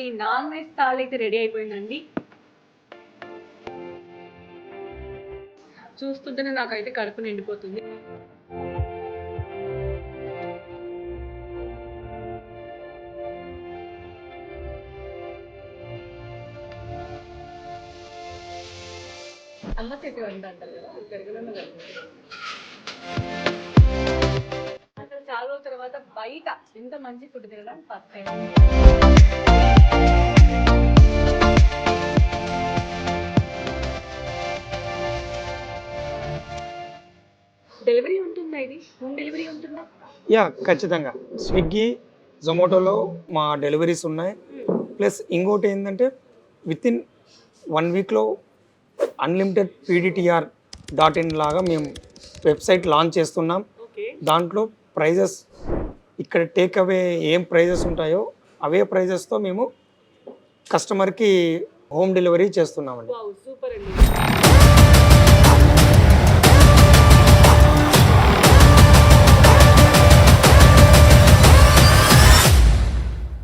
ఈ non veg thali అయితే ready అయిపోయిందండి. చూస్తుంటేనే నాకైతే కడుపు నిండిపోతుంది. అమ్మ చేతి వంట అంటారు కదా, పెరుగులో అసలు చాలా రోజుల తర్వాత బయట ఇంత మంచి ఫుడ్ తినడం ఫస్ట్ టైం. డెలివరీ ఉంటుందా? ఇది హోమ్ డెలివరీ ఉంటుందా? యా, ఖచ్చితంగా. స్విగ్గీ, జొమాటోలో మా డెలివరీస్ ఉన్నాయి. ప్లస్ ఇంకోటి ఏంటంటే వితిన్ 1 వీక్లో అన్లిమిటెడ్ PDTR.in లాగా మేము వెబ్సైట్ లాంచ్ చేస్తున్నాం. దాంట్లో ప్రైజెస్ ఇక్కడ టేక్ అవే ఏం ప్రైజెస్ ఉంటాయో అవే ప్రైజెస్తో మేము కస్టమర్కి హోమ్ డెలివరీ చేస్తున్నామండి. సూపర్ అండి.